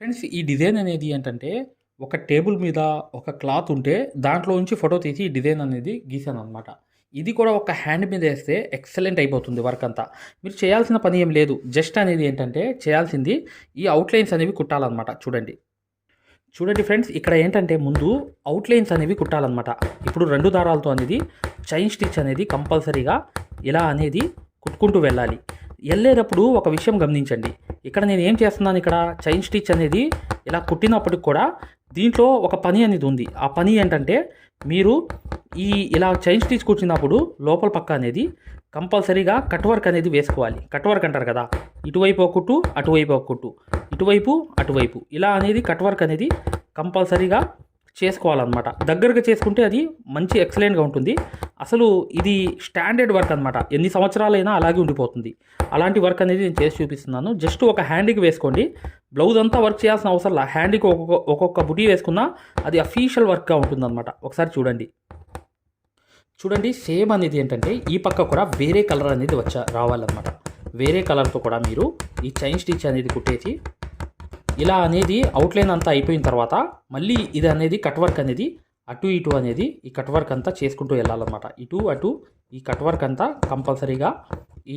Friends ఈ design అనేది ఏంటంటే ఒక టేబుల్ మీద ఒక క్లాత్ ఉంటే దాంట్లో నుంచి ఫోటో తీసి ఈ డిజైన్ అనేది గీసాను అనమాట. ఇది కూడా ఒక హ్యాండ్ మీద వేస్తే ఎక్సలెంట్ అయిపోతుంది వర్క్ అంతా. మీరు చేయాల్సిన పని ఏం లేదు. జస్ట్ అనేది ఏంటంటే చేయాల్సింది ఈ అవుట్‌లైన్స్ అనేవి కుట్టాలన్నమాట. చూడండి. చూడండి ఫ్రెండ్స్ ఇక్కడ ఏంటంటే ముందు అవుట్‌లైన్స్ అనేవి కుట్టాలన్నమాట. ఇప్పుడు 2 దారాలతో అనేది చైన్ స్టిచ్ అనేది కంపల్సరీగా ఇలా అనేది కుట్టుకుంటూ వెళ్ళాలి. ఎళ్ళేటప్పుడు ఒక విషయం గమనించండి. ఇక్కడ నేను ఏం చేస్తున్నాను ఇక్కడ చైన్ స్టిచ్ అనేది ఇలా కుట్టినప్పటికి కూడా దీంట్లో ఒక పని అనేది ఉంది. ఆ పని ఏంటంటే మీరు ఈ ఇలా చైన్ స్టిచ్ కుట్టినప్పుడు లోపల పక్క అనేది కంపల్సరీగా కట్ వర్క్ అనేది వేసుకోవాలి. కట్ వర్క్ అంటారు కదా! ఇటువైపు ఒక కుట్టు, అటువైపు ఒక కుట్టు, ఇటువైపు, అటువైపు ఇలా అనేది కట్ వర్క్ అనేది కంపల్సరీగా చేసుకోవాలన్నమాట. దగ్గరగా చేసుకుంటే అది మంచి ఎక్సలెంట్‌గా ఉంటుంది. అసలు ఇది స్టాండర్డ్ వర్క్ అనమాట. ఎన్ని సంవత్సరాలైనా అలాగే ఉండిపోతుంది. అలాంటి వర్క్ అనేది నేను చేసి చూపిస్తున్నాను. జస్ట్ ఒక హ్యాండ్‌కి వేసుకోండి. బ్లౌజ్ అంతా వర్క్ చేయాల్సిన అవసరంలా. హ్యాండ్‌కి ఒక్కొక్క బుటీ వేసుకున్నా అది అఫీషియల్ వర్క్‌గా ఉంటుందన్నమాట. ఒకసారి చూడండి. చూడండి సేమ్ అనేది ఏంటంటే ఈ పక్క కూడా వేరే కలర్ అనేది రావాలన్నమాట. వేరే కలర్‌తో కూడా మీరు ఈ చైన్ స్టిచ్ అనేది కుట్టేసి ఇలా అనేది అవుట్‌లైన్ అంతా అయిపోయిన తర్వాత మళ్ళీ ఇది అనేది కట్ వర్క్ అనేది అటు ఇటు అనేది ఈ కట్ వర్క్ అంతా చేసుకుంటూ వెళ్ళాలన్నమాట. ఇటు అటు ఈ కట్ వర్క్ అంతా కంపల్సరీగా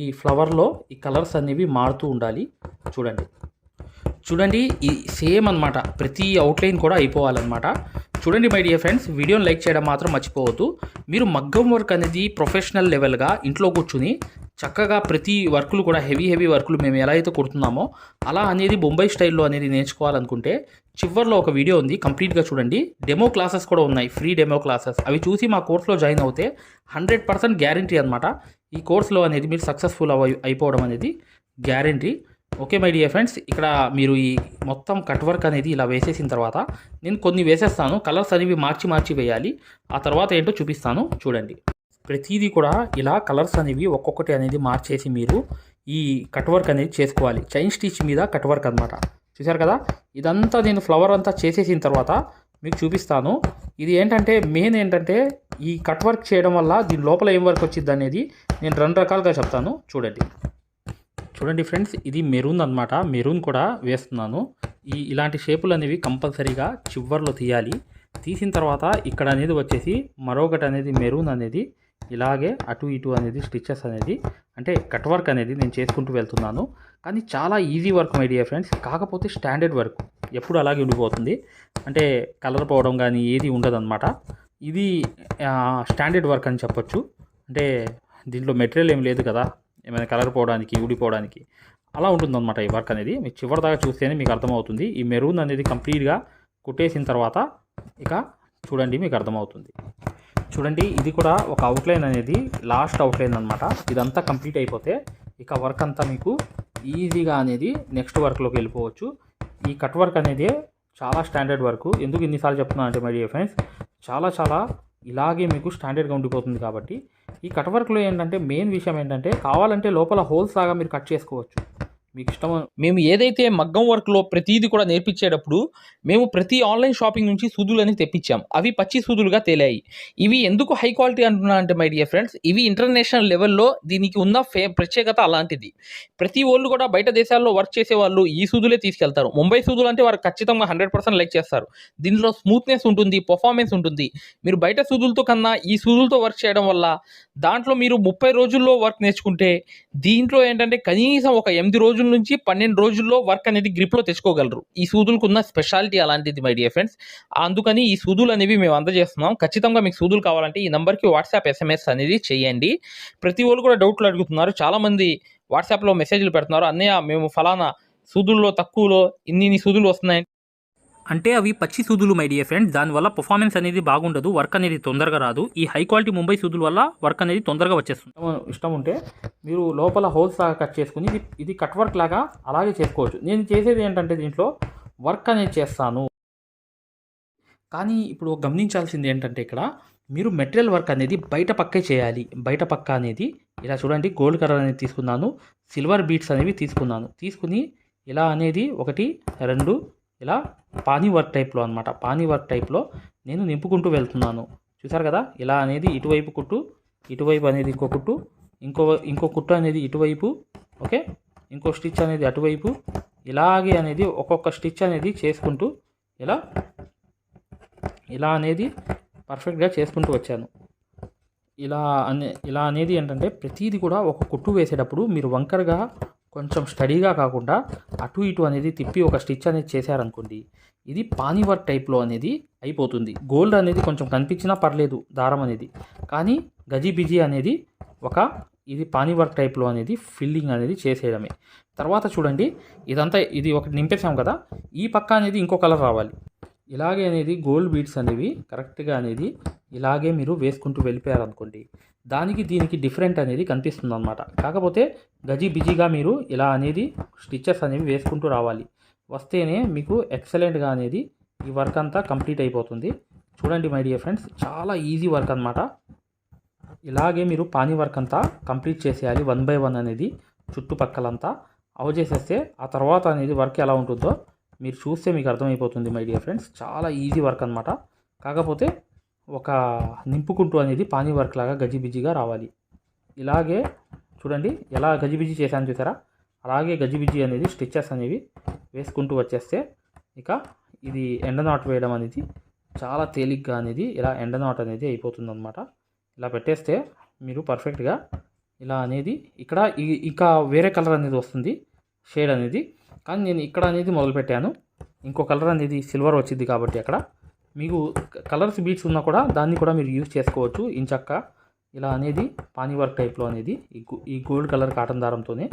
ఈ ఫ్లవర్‌లో ఈ కలర్స్ అనేవి మారుతూ ఉండాలి. చూడండి. చూడండి ఈ సేమ్ అనమాట. ప్రతి అవుట్‌లైన్ కూడా అయిపోవాలన్నమాట. చూడండి మై డియర్ ఫ్రెండ్స్ వీడియోని లైక్ చేయడం మాత్రం మర్చిపోవద్దు. మీరు మగ్గం వర్క్ అనేది ప్రొఫెషనల్ లెవెల్‌గా ఇంట్లో కూర్చొని చక్కగా ప్రతి వర్కులు కూడా హెవీ వర్కులు మేము ఎలా అయితే కుడుతున్నామో అలా అనేది బొంబాయి స్టైల్‌లో అనేది నేర్చుకోవాలనుకుంటే చివర్లో ఒక వీడియో ఉంది. కంప్లీట్‌గా చూడండి. డెమో క్లాసెస్ కూడా ఉన్నాయి. Free demo classes. అవి చూసి మా కోర్స్‌లో జాయిన్ అవుతే 100% గ్యారంటీ అనమాట. ఈ కోర్స్‌లో అనేది మీరు సక్సెస్‌ఫుల్ అయిపోవడం అనేది guarantee. Okay my dear friends ఇక్కడ మీరు ఈ మొత్తం కట్ వర్క్ అనేది ఇలా వేసేసిన తర్వాత నేను కొన్ని వేసేస్తాను. కలర్స్ అనేవి మార్చి వేయాలి. ఆ తర్వాత ఏంటో చూపిస్తాను చూడండి. ప్రతిదీ కూడా ఇలా కలర్స్ అనేవి ఒక్కొక్కటి అనేది మార్చేసి మీరు ఈ కట్ వర్క్ అనేది చేసుకోవాలి. చైన్ స్టిచ్ మీద కట్ వర్క్ అనమాట. చూసారు కదా! ఇదంతా నేను ఫ్లవర్ అంతా చేసేసిన తర్వాత మీకు చూపిస్తాను. ఇది ఏంటంటే మెయిన్ ఏంటంటే ఈ కట్ వర్క్ చేయడం వల్ల దీని లోపల ఏం వర్క్ వచ్చింది అనేది నేను 2 రకాలుగా చెప్తాను చూడండి. చూడండి ఫ్రెండ్స్ ఇది మెరూన్ అనమాట. మెరూన్ కూడా వేస్తున్నాను. ఇలాంటి షేపులు అనేవి కంపల్సరీగా చివర్లో తీయాలి. తీసిన తర్వాత ఇక్కడ అనేది వచ్చేసి మరొకటి అనేది మెరూన్ అనేది ఇలాగే అటు ఇటు అనేది స్టిచెస్ అనేది అంటే కట్ వర్క్ అనేది నేను చేసుకుంటూ వెళ్తున్నాను. కానీ చాలా easy work my dear friends. కాకపోతే స్టాండర్డ్ వర్క్ ఎప్పుడు అలాగే ఉండిపోతుంది. అంటే కలర్ పోవడం కానీ ఏది ఉండదన్నమాట. ఇది స్టాండర్డ్ వర్క్ అని చెప్పొచ్చు. అంటే దీంట్లో మెటీరియల్ ఏం లేదు కదా ఏమైనా కలర్ పోవడానికి ఊడిపోవడానికి అలా ఉంటుందన్నమాట ఈ వర్క్ అనేది. మీకు చివరి దాకా చూస్తేనే మీకు అర్థమవుతుంది. ఈ మెరూన్ అనేది కంప్లీట్గా కుట్టేసిన తర్వాత ఇక చూడండి మీకు అర్థమవుతుంది. చూడండి ఇది కూడా ఒక అవుట్లైన్ అనేది లాస్ట్ అవుట్లైన్ అనమాట. ఇదంతా కంప్లీట్ అయిపోతే ఇక వర్క్ అంతా మీకు ఈజీగా అనేది నెక్స్ట్ వర్క్లోకి వెళ్ళిపోవచ్చు. ఈ కట్ వర్క్ అనేది చాలా స్టాండర్డ్ వర్క్. ఎందుకు ఇన్నిసార్లు చెప్తున్నాను అంటే మై డియర్ ఫ్రెండ్స్ చాలా ఇలాగే మీకు స్టాండర్డ్గా ఉండిపోతుంది. కాబట్టి ఈ కట్ వర్క్లో ఏంటంటే మెయిన్ విషయం ఏంటంటే కావాలంటే లోపల హోల్స్ లాగా మీరు కట్ చేసుకోవచ్చు. మీకు ఇష్టం. మేము ఏదైతే మగ్గం వర్క్లో ప్రతిదీ కూడా నేర్పించేటప్పుడు మేము ప్రతి ఆన్లైన్ షాపింగ్ నుంచి సూదులని తెప్పించాం. అవి పచ్చి సూదులుగా తేలాయి. ఇవి ఎందుకు హై క్వాలిటీ అంటున్నా అంటే మై డియర్ ఫ్రెండ్స్ ఇవి ఇంటర్నేషనల్ లెవెల్లో దీనికి ఉన్న ప్రత్యేకత అలాంటిది. ప్రతి వాళ్ళు కూడా బయట దేశాల్లో వర్క్ చేసేవాళ్ళు ఈ సూదులే తీసుకెళ్తారు. ముంబై సూదులు అంటే వారు ఖచ్చితంగా 100% లైక్ చేస్తారు. దీనిలో స్మూత్నెస్ ఉంటుంది, పర్ఫార్మెన్స్ ఉంటుంది. మీరు బయట సూదులతో కన్నా ఈ సూదులతో వర్క్ చేయడం వల్ల దాంట్లో మీరు 30 రోజుల్లో వర్క్ నేర్చుకుంటే దీంట్లో ఏంటంటే కనీసం ఒక 8 రోజుల నుంచి 12 రోజుల్లో వర్క్ అనేది గ్రిప్లో తెచ్చుకోగలరు. ఈ సూదులకు ఉన్న స్పెషాలిటీ అలాంటిది మై డియర్ ఫ్రెండ్స్. అందుకని ఈ సూదులు అనేవి మేము అందజేస్తున్నాం. ఖచ్చితంగా మీకు సూదులు కావాలంటే ఈ నెంబర్కి వాట్సాప్ SMS అనేది చేయండి. ప్రతి వాళ్ళు కూడా డౌట్లు అడుగుతున్నారు. చాలామంది వాట్సాప్లో మెసేజ్లు పెడుతున్నారు. అన్నయ్య మేము ఫలానా సూదుల్లో తక్కువలో ఇన్ని సూదులు వస్తున్నాయి అంటే అవి పచ్చి సూదులు మై డియర్ ఫ్రెండ్స్. దానివల్ల పర్ఫార్మెన్స్ అనేది బాగుండదు. వర్క్ అనేది తొందరగా రాదు. ఈ హై క్వాలిటీ ముంబై సూదుల వల్ల వర్క్ అనేది తొందరగా వచ్చేస్తుంది. ఇష్టం ఉంటే మీరు లోపల హోల్స్ లాగా కట్ చేసుకుని ఇది కట్ వర్క్ లాగా అలాగే చేసుకోవచ్చు. నేను చేసేది ఏంటంటే దీంట్లో వర్క్ అనేది చేస్తాను. కానీ ఇప్పుడు గమనించాల్సింది ఏంటంటే ఇక్కడ మీరు మెటీరియల్ వర్క్ అనేది బయట పక్కే చేయాలి. బయట పక్క అనేది ఇలా చూడండి గోల్డ్ కలర్ అనేది తీసుకున్నాను. సిల్వర్ బీట్స్ అనేవి తీసుకుని ఇలా అనేది 1 2 ఇలా పానీ వర్క్ టైప్లో అనమాట. పానీ వర్క్ టైప్లో నేను నింపుకుంటూ వెళ్తున్నాను. చూసారు కదా ఇలా అనేది ఇటువైపు కుట్టు, ఇటువైపు అనేది ఇంకో కుట్టు, ఇంకో కుట్టు అనేది ఇటువైపు, ఓకే ఇంకో స్టిచ్ అనేది అటువైపు ఇలాగే అనేది ఒక్కొక్క స్టిచ్ అనేది చేసుకుంటూ ఇలా అనేది పర్ఫెక్ట్గా చేసుకుంటూ వచ్చాను. ఇలా అనేది ఏంటంటే ప్రతిదీ కూడా ఒక కుట్టు వేసేటప్పుడు మీరు వంకరగా కొంచెం స్టడీగా కాకుండా అటు ఇటు అనేది తిప్పి ఒక స్టిచ్ అనేది చేశారనుకోండి, ఇది పానీ వర్క్ టైప్లో అనేది అయిపోతుంది. గోల్డ్ అనేది కొంచెం కనిపించినా పర్లేదు దారం అనేది, కానీ గజిబిజి అనేది ఇది పానీ వర్క్ టైప్లో అనేది ఫిల్లింగ్ అనేది చేసేయడమే. తర్వాత చూడండి, ఇది ఒకటి నింపేసాం కదా, ఈ పక్క అనేది ఇంకో కలర్ రావాలి. ఇలాగే అనేది గోల్డ్ బీడ్స్ అనేవి కరెక్ట్గా అనేది ఇలాగే మీరు వేసుకుంటూ వెళ్ళిపోయారనుకోండి, దీనికి డిఫరెంట్ అనేది కనిపిస్తుంది అనమాట. కాకపోతే గజిబిజిగా మీరు ఇలా అనేది స్టిచెస్ అనేవి వేసుకుంటూ రావాలి. వస్తేనే మీకు ఎక్సలెంట్గా అనేది ఈ వర్క్ అంతా కంప్లీట్ అయిపోతుంది. చూడండి మై డియర్ ఫ్రెండ్స్, చాలా ఈజీ వర్క్ అనమాట. ఇలాగే మీరు పానీ వర్క్ అంతా కంప్లీట్ చేసేయాలి. 1 by 1 అనేది చుట్టుపక్కలంతా చేసేస్తే ఆ తర్వాత అనేది వర్క్ ఎలా ఉంటుందో మీరు చూస్తే మీకు అర్థమైపోతుంది మై డియర్ ఫ్రెండ్స్. చాలా ఈజీ వర్క్ అనమాట. కాకపోతే ఒక నింపుకుంటూ అనేది పానీ వర్క్ లాగా గజిబిజిగా రావాలి. ఇలాగే చూడండి ఎలా గజిబిజి చేశాను చూసారా, అలాగే గజిబిజి అనేది స్టిచెస్ అనేవి వేసుకుంటూ వచ్చేస్తే ఇక ఇది ఎండ నాట్ వేయడం అనేది చాలా తేలిగ్గా అనేది ఇలా ఎండ నాట్ అనేది అయిపోతుంది అనమాట. ఇలా పెట్టేస్తే మీరు పర్ఫెక్ట్గా ఇలా అనేది ఇక్కడ ఇక వేరే కలర్ అనేది వస్తుంది షేడ్ అనేది, కానీ నేను ఇక్కడ అనేది మొదలుపెట్టాను. ఇంకో కలర్ అనేది సిల్వర్ వచ్చింది కాబట్టి అక్కడ మీకు కలర్స్ బీట్స్ ఉన్నా కూడా దాన్ని కూడా మీరు యూజ్ చేసుకోవచ్చు. ఇంచక్క ఇలా అనేది పానీ వర్క్ టైప్లో అనేది ఈ గోల్డ్ కలర్ కాటన్ దారంతోనే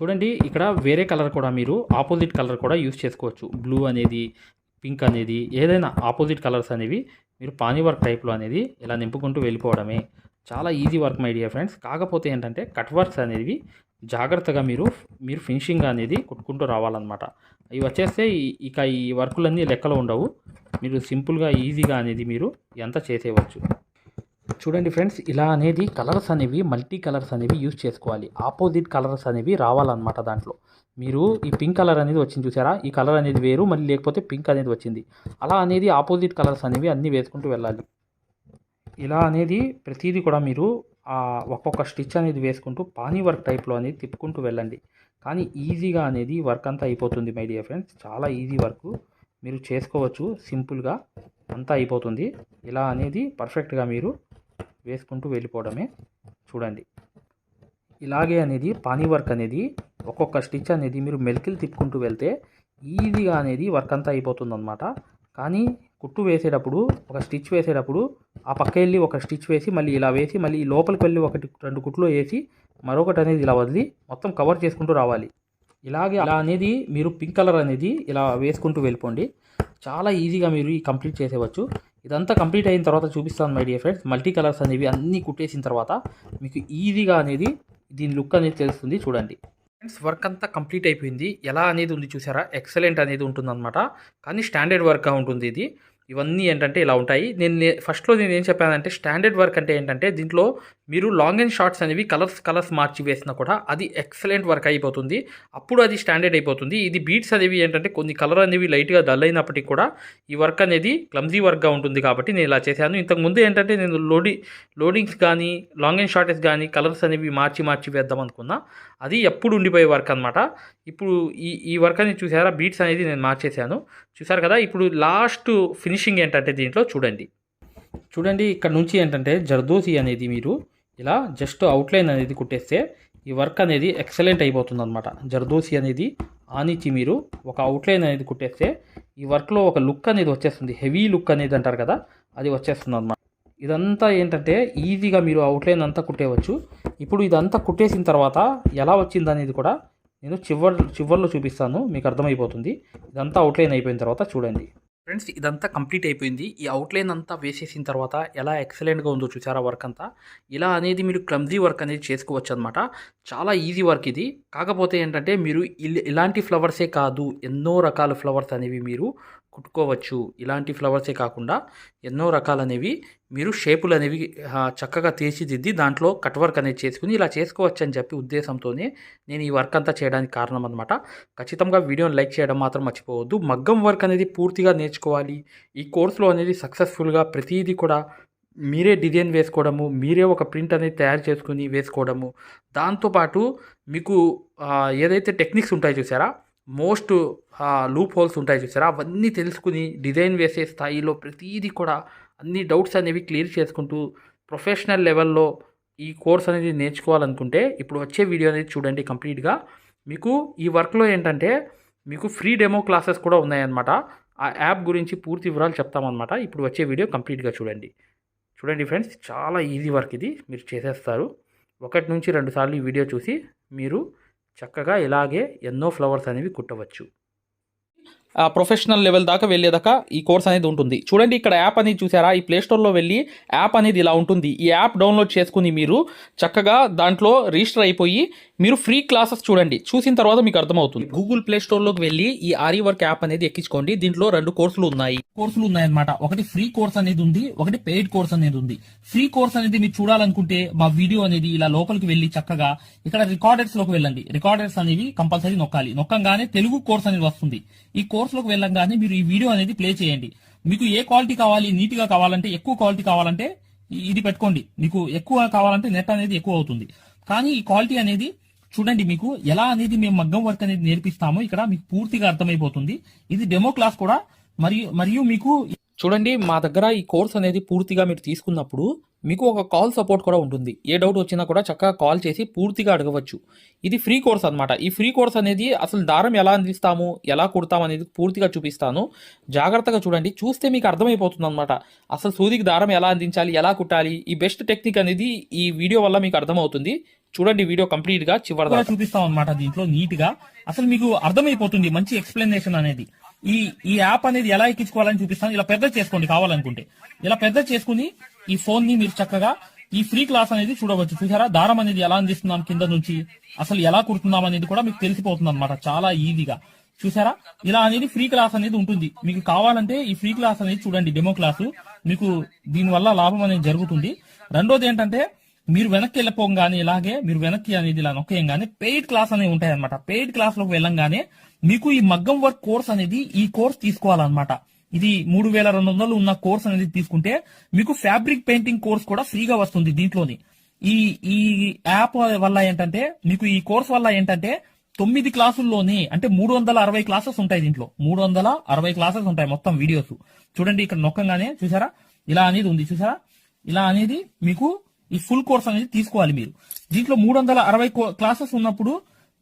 చూడండి ఇక్కడ వేరే కలర్ కూడా మీరు ఆపోజిట్ కలర్ కూడా యూజ్ చేసుకోవచ్చు. బ్లూ అనేది, పింక్ అనేది, ఏదైనా ఆపోజిట్ కలర్స్ అనేవి మీరు పానీ వర్క్ టైప్లో అనేది ఇలా నింపుకుంటూ వెళ్ళిపోవడమే. చాలా easy work my dear friends. కాకపోతే ఏంటంటే కట్ వర్క్స్ అనేవి జాగ్రత్తగా మీరు ఫినిషింగ్ అనేది కుట్టుకుంటూ రావాలన్నమాట. ఇవి వచ్చేస్తే ఇక ఈ వర్కులన్నీ లెక్కలో ఉండవు. మీరు సింపుల్గా ఈజీగా అనేది మీరు ఎంత చేసేయవచ్చు. చూడండి ఫ్రెండ్స్, ఇలా అనేది కలర్స్ అనేవి మల్టీ కలర్స్ అనేవి యూజ్ చేసుకోవాలి. ఆపోజిట్ కలర్స్ అనేవి రావాలన్నమాట. దాంట్లో మీరు ఈ పింక్ కలర్ అనేది వచ్చింది చూసారా, ఈ కలర్ అనేది వేరు, మళ్ళీ లేకపోతే పింక్ అనేది వచ్చింది, అలా అనేది ఆపోజిట్ కలర్స్ అనేవి అన్నీ వేసుకుంటూ వెళ్ళాలి. ఇలా అనేది ప్రతిదీ కూడా మీరు ఒక్కొక్క స్టిచ్ అనేది వేసుకుంటూ పానీ వర్క్ టైప్లో అనేది తిప్పుకుంటూ వెళ్ళండి. కానీ ఈజీగా అనేది వర్క్ అంతా అయిపోతుంది మై డియర్ ఫ్రెండ్స్. చాలా ఈజీ వర్క్ మీరు చేసుకోవచ్చు, సింపుల్గా అంతా అయిపోతుంది. ఇలా అనేది పర్ఫెక్ట్గా మీరు వేసుకుంటూ వెళ్ళిపోవడమే. చూడండి ఇలాగే అనేది పానీ వర్క్ అనేది ఒక్కొక్క స్టిచ్ అనేది మీరు మెలికలు తిప్పుకుంటూ వెళ్తే ఈజీగా అనేది వర్క్ అంతా అయిపోతుంది అనమాట. కానీ కుట్టు వేసేటప్పుడు ఒక స్టిచ్ వేసేటప్పుడు ఆ పక్క వెళ్ళి ఒక స్టిచ్ వేసి మళ్ళీ ఇలా వేసి మళ్ళీ లోపలికి వెళ్ళి 1-2 కుట్లు వేసి మరొకటి అనేది ఇలా వదిలి మొత్తం కవర్ చేసుకుంటూ రావాలి. ఇలా అనేది మీరు పింక్ కలర్ అనేది ఇలా వేసుకుంటూ వెళ్ళిపోండి. చాలా ఈజీగా మీరు కంప్లీట్ చేసేవచ్చు. ఇదంతా కంప్లీట్ అయిన తర్వాత చూపిస్తాను my dear friends. Multi colours అనేవి అన్నీ కుట్టేసిన తర్వాత మీకు ఈజీగా అనేది దీని లుక్ అనేది తెలుస్తుంది. చూడండి ఫ్రెండ్స్, వర్క్ అంతా కంప్లీట్ అయిపోయింది. ఎలా అనేది ఉంది చూసారా, ఎక్సలెంట్ అనేది ఉంటుందన్నమాట. కానీ స్టాండర్డ్ వర్క్గా ఉంటుంది ఇది. ఇవన్నీ ఏంటంటే ఇలా ఉంటాయి. ఫస్ట్లో నేను ఏం చెప్పానంటే స్టాండర్డ్ వర్క్ అంటే ఏంటంటే దీంట్లో మీరు లాంగ్ అండ్ షార్ట్స్ అనేవి కలర్స్ మార్చి వేసినా కూడా అది ఎక్సలెంట్ వర్క్ అయిపోతుంది. అప్పుడు అది స్టాండర్డ్ అయిపోతుంది. ఇది బీట్స్ అనేవి ఏంటంటే కొన్ని కలర్ అనేవి లైట్గా డల్ అయినప్పటికీ కూడా ఈ వర్క్ అనేది క్లమ్జీ వర్క్గా ఉంటుంది కాబట్టి నేను ఇలా చేశాను. ఇంతకుముందు ఏంటంటే నేను లోడింగ్స్ కానీ లాంగ్ అండ్ షార్టెస్ కానీ కలర్స్ అనేవి మార్చి వేద్దాం అనుకున్నా. అది ఎప్పుడు ఉండిపోయే వర్క్ అనమాట. ఇప్పుడు ఈ వర్క్ అనేది చూసారా, బీట్స్ అనేది నేను మార్చేశాను చూసారు కదా. ఇప్పుడు లాస్ట్ ఫినిషింగ్ ఏంటంటే దీంట్లో చూడండి ఇక్కడ నుంచి ఏంటంటే జర్దోసి అనేది మీరు ఇలా జస్ట్ అవుట్లైన్ అనేది కుట్టేస్తే ఈ వర్క్ అనేది ఎక్సలెంట్ అయిపోతుంది అనమాట. జర్దోసి అనేది ఆనిచ్చి మీరు ఒక అవుట్లైన్ అనేది కుట్టేస్తే ఈ వర్క్లో ఒక లుక్ అనేది వచ్చేస్తుంది. హెవీ లుక్ అనేది అంటారు కదా, అది వచ్చేస్తుంది అనమాట. ఇదంతా ఏంటంటే ఈజీగా మీరు అవుట్లైన్ అంతా కుట్టేయవచ్చు. ఇప్పుడు ఇదంతా కుట్టేసిన తర్వాత ఎలా వచ్చింది అనేది కూడా నేను చివర్లో చూపిస్తాను, మీకు అర్థమైపోతుంది. ఇదంతా అవుట్లైన్ అయిపోయిన తర్వాత చూడండి ఫ్రెండ్స్, ఇదంతా కంప్లీట్ అయిపోయింది. ఈ అవుట్లైన్ అంతా వేసేసిన తర్వాత ఎలా ఎక్సలెంట్గా ఉందో చూసారా వర్క్ అంతా. ఇలా అనేది మీరు క్లమ్జీ వర్క్ అనేది చేసుకోవచ్చు అనమాట. చాలా ఈజీ వర్క్ ఇది. కాకపోతే ఏంటంటే మీరు ఇలాంటి ఫ్లవర్సే కాదు, ఎన్నో రకాల ఫ్లవర్స్ అనేవి మీరు కుట్టుకోవచ్చు. ఇలాంటి ఫ్లవర్సే కాకుండా ఎన్నో రకాలనేవి మీరు షేపులు అనేవి చక్కగా తీర్చిదిద్ది దాంట్లో కట్ వర్క్ అనేది చేసుకుని ఇలా చేసుకోవచ్చు అని చెప్పి ఉద్దేశంతోనే నేను ఈ వర్క్ అంతా చేయడానికి కారణం అనమాట. ఖచ్చితంగా వీడియోని లైక్ చేయడం మాత్రం మర్చిపోవద్దు. మగ్గం వర్క్ అనేది పూర్తిగా నేర్చుకోవాలి. ఈ కోర్సులో అనేది సక్సెస్ఫుల్గా ప్రతిదీ కూడా మీరే డిజైన్ వేసుకోవడము, మీరే ఒక ప్రింట్ అనేది తయారు చేసుకొని వేసుకోవడము. దాంతోపాటు మీకు ఏదైతే టెక్నిక్స్ ఉంటాయో చూసారా? మోస్ట్ లూప్ హోల్స్ ఉంటాయి చూసారా? అవన్నీ తెలుసుకొని డిజైన్ వేసే స్థాయిలో ప్రతీది కూడా అన్ని డౌట్స్ అనేవి క్లియర్ చేసుకుంటూ ప్రొఫెషనల్ లెవెల్‌లో ఈ కోర్స్ అనేది నేర్చుకోవాలనుకుంటే ఇప్పుడు వచ్చే వీడియో అనేది చూడండి కంప్లీట్‌గా. మీకు ఈ వర్క్‌లో ఏంటంటే మీకు ఫ్రీ డెమో క్లాసెస్ కూడా ఉన్నాయన్నమాట. ఆ యాప్ గురించి పూర్తి వివరాలు చెప్తామన్నమాట. ఇప్పుడు వచ్చే వీడియో కంప్లీట్‌గా చూడండి. చూడండి ఫ్రెండ్స్, చాలా ఈజీ వర్క్ ఇది. మీరు చేసేస్తారు. 1 నుంచి 2 సార్లు ఈ వీడియో చూసి మీరు చక్కగా ఇలాగే ఎన్నో ఫ్లవర్స్ అనేవి కుట్టవచ్చు. ప్రొఫెషనల్ లెవెల్ దాకా వెళ్ళేదాకా ఈ కోర్స్ అనేది ఉంటుంది. చూడండి ఇక్కడ యాప్ అనేది చూసారా? ఈ ప్లే స్టోర్లో వెళ్ళి యాప్ అనేది ఇలా ఉంటుంది. ఈ యాప్ డౌన్లోడ్ చేసుకుని మీరు చక్కగా దాంట్లో రిజిస్టర్ అయిపోయి మీరు ఫ్రీ క్లాసెస్ చూడండి. చూసిన తర్వాత మీకు అర్థమవుతుంది. గూగుల్ ప్లే స్టోర్లోకి వెళ్ళి ఈ ఆరి వర్క్ యాప్ అనేది ఎక్కించుకోండి. దీంట్లో 2 కోర్సులు ఉన్నాయన్నమాట. ఒకటి ఫ్రీ కోర్స్ అనేది ఉంది, ఒకటి పెయిడ్ కోర్స్ అనేది ఉంది. ఫ్రీ కోర్స్ అనేది మీరు చూడాలనుకుంటే మా వీడియో అనేది ఇలా లోపలికి వెళ్ళి చక్కగా ఇక్కడ రికార్డర్స్ లోకి వెళ్ళండి. రికార్డర్స్ అనేవి కంపల్సరీ నొక్కాలి. నొక్కంగానే తెలుగు కోర్స్ అనేది వస్తుంది. ఈ కోర్స్ లోకి వెళ్ళంగానే మీరు ఈ వీడియో అనేది ప్లే చేయండి. మీకు ఏ క్వాలిటీ కావాలి, నీట్ గా కావాలంటే, ఎక్కువ క్వాలిటీ కావాలంటే ఇది పెట్టుకోండి. మీకు ఎక్కువ కావాలంటే నెట్ అనేది ఎక్కువ అవుతుంది. కానీ ఈ క్వాలిటీ అనేది చూడండి, మీకు ఎలా అనేది మేము మగ్గం వర్క్ అనేది నేర్పిస్తామో ఇక్కడ మీకు పూర్తిగా అర్థమైపోతుంది. ఇది డెమో క్లాస్ కూడా. మరియు మీకు చూడండి, మా దగ్గర ఈ కోర్స్ అనేది పూర్తిగా మీరు తీసుకున్నప్పుడు మీకు ఒక కాల్ సపోర్ట్ కూడా ఉంటుంది. ఏ డౌట్ వచ్చినా కూడా చక్కగా కాల్ చేసి పూర్తిగా అడగవచ్చు. ఇది ఫ్రీ కోర్స్ అన్నమాట. ఈ ఫ్రీ కోర్స్ అనేది అసలు దారం ఎలా అందిస్తాము, ఎలా కుడతాం అనేది పూర్తిగా చూపిస్తాను. జాగ్రత్తగా చూడండి. చూస్తే మీకు అర్థమైపోతుంది అనమాట. అసలు సూదికి దారం ఎలా అందించాలి, ఎలా కుట్టాలి, ఈ బెస్ట్ టెక్నిక్ అనేది ఈ వీడియో వల్ల మీకు అర్థమవుతుంది. చూడండి వీడియో కంప్లీట్ గా చివరి దాకా చూపిస్తాం అనమాట. దీంట్లో నీట్ గా అసలు మీకు అర్థమైపోతుంది. మంచి ఎక్స్ప్లెనేషన్ అనేది. ఈ యాప్ అనేది ఎలా ఎక్కించుకోవాలని చూపిస్తాను. ఇలా పెద్ద చేసుకోండి కావాలనుకుంటే. ఇలా పెద్ద చేసుకుని ఈ ఫోన్ ని మీరు చక్కగా ఈ ఫ్రీ క్లాస్ అనేది చూడవచ్చు. చూసారా? దారం అనేది ఎలా అందిస్తున్నాం కింద నుంచి, అసలు ఎలా కుడుతున్నాం అనేది కూడా మీకు తెలిసిపోతుంది అనమాట. చాలా ఈజీగా చూసారా? ఇలా అనేది ఫ్రీ క్లాస్ అనేది ఉంటుంది. మీకు కావాలంటే ఈ ఫ్రీ క్లాస్ అనేది చూడండి, డెమో క్లాసు. మీకు దీనివల్ల లాభం అనేది జరుగుతుంది. రెండోది ఏంటంటే మీరు వెనక్కి వెళ్ళిపోగానే ఇలాగే మీరు వెనక్కి అనేది ఇలా నొక్కేయంగానే పెయిడ్ క్లాస్ అనేవి ఉంటాయి అనమాట. పెయిడ్ క్లాస్ లోకి వెళ్ళంగానే మీకు ఈ మగ్గం వర్క్ కోర్స్ అనేది ఈ కోర్స్ తీసుకోవాలన్నమాట. ఇది 3200 ఉన్న కోర్స్ అనేది తీసుకుంటే మీకు ఫ్యాబ్రిక్ పెయింటింగ్ కోర్స్ కూడా ఫ్రీగా వస్తుంది దీంట్లోని. ఈ యాప్ వల్ల ఏంటంటే మీకు ఈ కోర్స్ వల్ల ఏంటంటే 9 క్లాసుల్లోనే అంటే 360 క్లాసెస్ ఉంటాయి. దీంట్లో 360 క్లాసెస్ ఉంటాయి మొత్తం వీడియోస్. చూడండి ఇక్కడ నొక్కంగానే చూసారా? ఇలా అనేది ఉంది చూసారా? ఇలా అనేది మీకు ఈ ఫుల్ కోర్స్ అనేది తీసుకోవాలి మీరు. దీంట్లో 360 క్లాసెస్ ఉన్నప్పుడు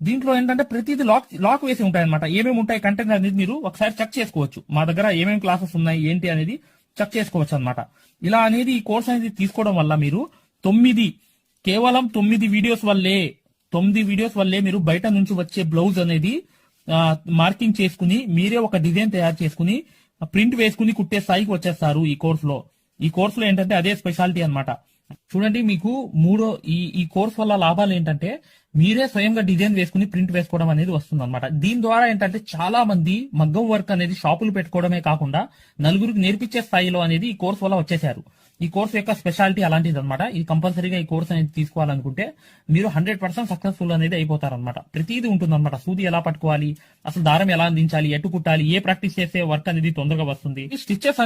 దీంట్లో ఏంటంటే ప్రతిదీ లాక్ వేసి ఉంటాయి అనమాట. ఏమేమి ఉంటాయి కంటెంట్ అనేది మీరు ఒకసారి చెక్ చేసుకోవచ్చు. మా దగ్గర ఏమేమి క్లాసెస్ ఉన్నాయి ఏంటి అనేది చెక్ చేసుకోవచ్చు అనమాట. ఇలా అనేది ఈ కోర్స్ అనేది తీసుకోవడం వల్ల మీరు కేవలం 9 వీడియోస్ వల్లే మీరు బయట నుంచి వచ్చే బ్లౌజ్ అనేది మార్కింగ్ చేసుకుని మీరే ఒక డిజైన్ తయారు చేసుకుని ప్రింట్ వేసుకుని కుట్టే స్థాయికి వచ్చేస్తారు ఈ కోర్సులో. ఈ కోర్సులో ఏంటంటే అదే స్పెషాలిటీ అన్నమాట. చూడండి మీకు ఈ కోర్స్ వల్ల లాభాలు ఏంటంటే మీరే స్వయంగా డిజైన్ వేసుకుని ప్రింట్ వేసుకోవడం అనేది వస్తుంది అనమాట. దీని ద్వారా ఏంటంటే చాలా మంది మగ్గం వర్క్ అనేది షాపులు పెట్టుకోవడమే కాకుండా నలుగురికి నేర్పించే స్థాయిలో అనేది ఈ కోర్స్ వల్ల వచ్చేసారు. ఈ కోర్స్ యొక్క స్పెషాలిటీ అలాంటిది అనమాట. ఇది కంపల్సరీగా ఈ కోర్స్ అనేది తీసుకోవాలనుకుంటే మీరు 100% సక్సెస్ఫుల్ అనేది అయిపోతారనమాట. ప్రతిదీ ఉంటుందన్నమాట. సూది ఎలా పట్టుకోవాలి, అసలు దారం ఎలా అందించాలి, ఎటు కుట్టాలి, ఏ ప్రాక్టీస్ చేస్తే వర్క్ అనేది తొందరగా వస్తుంది. ఈ స్టిచెస్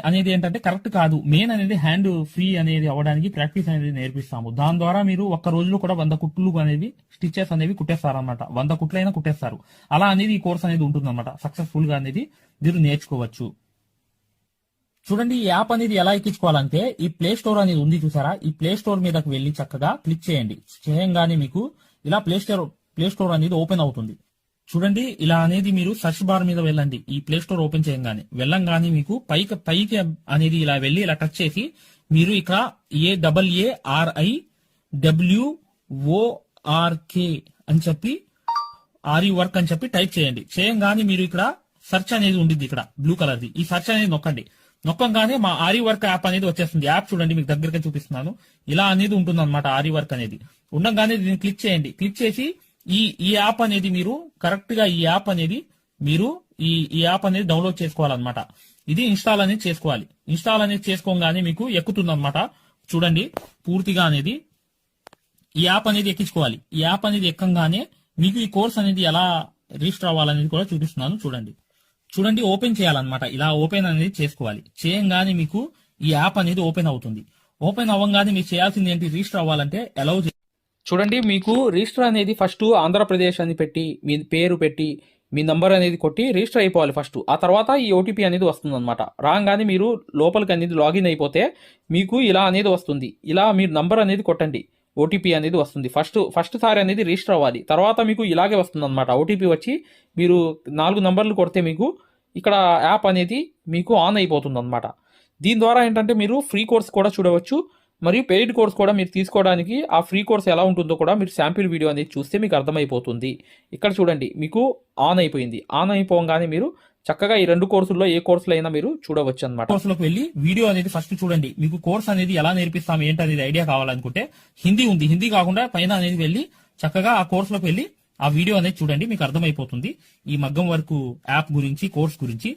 అనేది ఏంటంటే కరెక్ట్ కాదు. మెయిన్ అనేది హ్యాండ్ ఫ్రీ అనేది అవ్వడానికి ప్రాక్టీస్ అనేది నేర్పిస్తాము. దాని ద్వారా మీరు ఒక్క రోజులో కూడా 100 కుట్లు అనేవి స్టిచెస్ అనేవి కుట్టేస్తారనమాట. 100 కుట్లైనా కుట్టేస్తారు. అలా అనేది ఈ కోర్స్ అనేది ఉంటుందన్నమాట. సక్సెస్ఫుల్ గా అనేది మీరు నేర్చుకోవచ్చు. చూడండి ఈ యాప్ అనేది ఎలా ఎక్కించుకోవాలంటే ఈ ప్లే స్టోర్ అనేది ఉంది చూసారా? ఈ ప్లే స్టోర్ మీదకి వెళ్ళి చక్కగా క్లిక్ చేయండి. చేయంగానే మీకు ఇలా ప్లే స్టోర్ అనేది ఓపెన్ అవుతుంది. చూడండి ఇలా అనేది మీరు సర్చ్ బార్ మీద వెళ్ళండి. ఈ ప్లే స్టోర్ ఓపెన్ వెళ్ళంగానే మీకు పైకి అనేది ఇలా వెళ్ళి ఇలా టచ్ చేసి మీరు ఇక్కడ AARIWORK అని చెప్పి ఆరి వర్క్ అని చెప్పి టైప్ చేయండి. చేయంగానే మీరు ఇక్కడ సెర్చ్ అనేది ఉండిద్ది ఇక్కడ బ్లూ కలర్ ది. ఈ సెర్చ్ అనేది నొక్కండి. నొక్కంగానే మా ఆరి వర్క్ యాప్ అనేది వచ్చేస్తుంది. యాప్ చూడండి మీకు దగ్గరగా చూపిస్తున్నాను. ఇలా అనేది ఉంటుంది అనమాట. ఆరి వర్క్ అనేది ఉండగానే దీన్ని క్లిక్ చేయండి. క్లిక్ చేసి ఈ యాప్ అనేది మీరు కరెక్ట్ గా ఈ యాప్ అనేది డౌన్లోడ్ చేసుకోవాలన్నమాట. ఇది ఇన్స్టాల్ అనేది చేసుకోవాలి. ఇన్స్టాల్ అనేది చేసుకోగానే మీకు ఎక్కుతుంది అనమాట. చూడండి పూర్తిగా అనేది ఈ యాప్ అనేది ఎక్కించుకోవాలి. ఈ యాప్ అనేది ఎక్కంగానే మీకు ఈ కోర్స్ అనేది ఎలా రిజిస్టర్ అవ్వాలనేది కూడా చూపిస్తున్నాను. చూడండి ఓపెన్ చేయాలన్నమాట. ఇలా ఓపెన్ అనేది చేసుకోవాలి. చేయంగానే మీకు ఈ యాప్ అనేది ఓపెన్ అవుతుంది. ఓపెన్ అవ్వగానే మీరు చేయాల్సింది ఏంటి, రిజిస్టర్ అవ్వాలంటే అలౌ చూడండి, మీకు రిజిస్టర్ అనేది ఫస్ట్ ఆంధ్రప్రదేశ్ అని పెట్టి మీ పేరు పెట్టి మీ నంబర్ అనేది కొట్టి రిజిస్టర్ అయిపోవాలి ఫస్ట్. ఆ తర్వాత ఈ ఓటీపీ అనేది వస్తుందన్నమాట. రాగానే మీరు లోపలికి అనేది లాగిన్ అయిపోతే మీకు ఇలా అనేది వస్తుంది. ఇలా మీరు నంబర్ అనేది కొట్టండి, ఓటీపీ అనేది వస్తుంది. ఫస్ట్ సారి అనేది రిజిస్టర్ అవ్వాలి. తర్వాత మీకు ఇలాగే వస్తుంది అనమాట. ఓటీపీ వచ్చి మీరు 4 నంబర్లు కొడితే మీకు ఇక్కడ యాప్ అనేది మీకు ఆన్ అయిపోతుంది అనమాట. దీని ద్వారా ఏంటంటే మీరు ఫ్రీ కోర్స్ కూడా చూడవచ్చు, మరియు పెయిడ్ కోర్స్ కూడా మీరు తీసుకోవడానికి ఆ ఫ్రీ కోర్స్ ఎలా ఉంటుందో కూడా మీరు శాంపిల్ వీడియో అనేది చూస్తే మీకు అర్థమైపోతుంది. ఇక్కడ చూడండి, మీకు ఆన్ అయిపోయింది. ఆన్ అయిపోగానే మీరు చక్కగా ఈ 2 కోర్సుల్లో ఏ కోర్సులో అయినా మీరు చూడవచ్చు అనమాట. కోర్సులోకి వెళ్ళి వీడియో అనేది ఫస్ట్ చూడండి. మీకు కోర్స్ అనేది ఎలా నేర్పిస్తాం ఏంటనేది ఐడియా కావాలనుకుంటే హిందీ ఉంది, హిందీ కాకుండా పైన అనేది వెళ్ళి చక్కగా ఆ కోర్సులోకి వెళ్ళి ఆ వీడియో అనేది చూడండి, మీకు అర్థమైపోతుంది ఈ మగ్గం వర్క్ యాప్ గురించి, కోర్స్ గురించి.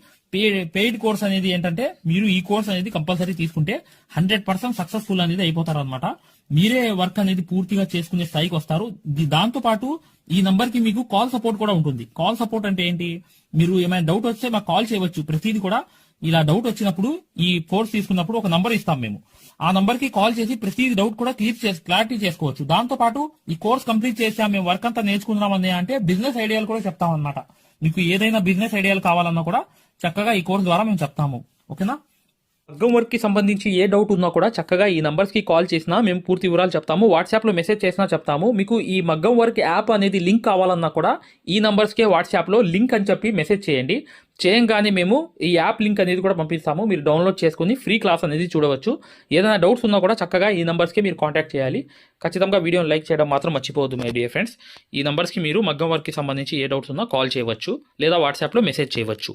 పెయిడ్ కోర్స్ అనేది ఏంటంటే మీరు ఈ కోర్స్ అనేది కంపల్సరీ తీసుకుంటే 100% సక్సెస్ఫుల్ అనేది అయిపోతారు అనమాట. మీరే వర్క్ అనేది పూర్తిగా చేసుకునే స్థాయికి వస్తారు. దాంతో పాటు ఈ నంబర్ కి మీకు కాల్ సపోర్ట్ కూడా ఉంటుంది. కాల్ సపోర్ట్ అంటే ఏంటి, మీరు ఏమైనా డౌట్ వస్తే మాకు కాల్ చేయవచ్చు. ప్రతిదీ కూడా ఇలా డౌట్ వచ్చినప్పుడు ఈ కోర్స్ తీసుకున్నప్పుడు ఒక నంబర్ ఇస్తాం మేము. ఆ నంబర్ కి కాల్ చేసి ప్రతి డౌట్ కూడా క్లారిటీ చేసుకోవచ్చు. దాంతో పాటు ఈ కోర్స్ కంప్లీట్ చేసాం, మేము వర్క్ అంతా నేర్చుకున్నాం అని అంటే బిజినెస్ ఐడియాలు కూడా చెప్తాం అనమాట. మీకు ఏదైనా బిజినెస్ ఐడియాలు కావాలన్నా కూడా చక్కగా ఈ కోర్స్ ద్వారా మేము చెప్తాము. ఓకేనా? మగ్గం వర్క్కి సంబంధించి ఏ డౌట్ ఉన్నా కూడా చక్కగా ఈ నంబర్స్కి కాల్ చేసినా మేము పూర్తి వివరాలు చెప్తాము. వాట్సాప్లో మెసేజ్ చేసినా చెప్తాము. మీకు ఈ మగ్గం వర్క్ యాప్ అనేది లింక్ కావాలన్నా కూడా ఈ నంబర్స్కే వాట్సాప్లో లింక్ అని చెప్పి మెసేజ్ చేయండి. చేయంగానే మేము ఈ యాప్ లింక్ అనేది కూడా పంపిస్తాము. మీరు డౌన్లోడ్ చేసుకుని ఫ్రీ క్లాస్ అనేది చూడవచ్చు. ఏదైనా డౌట్స్ ఉన్నా కూడా చక్కగా ఈ నంబర్స్కి మీరు కాంటాక్ట్ చేయాలి. ఖచ్చితంగా వీడియోని లైక్ చేయడం మాత్రం మర్చిపోవద్దు మై డియర్ ఫ్రెండ్స్. ఈ నంబర్స్కి మీరు మగ్గం వర్క్కి సంబంధించి ఏ డౌట్స్ ఉన్నా కాల్ చేయవచ్చు లేదా వాట్సాప్లో మెసేజ్ చేయవచ్చు.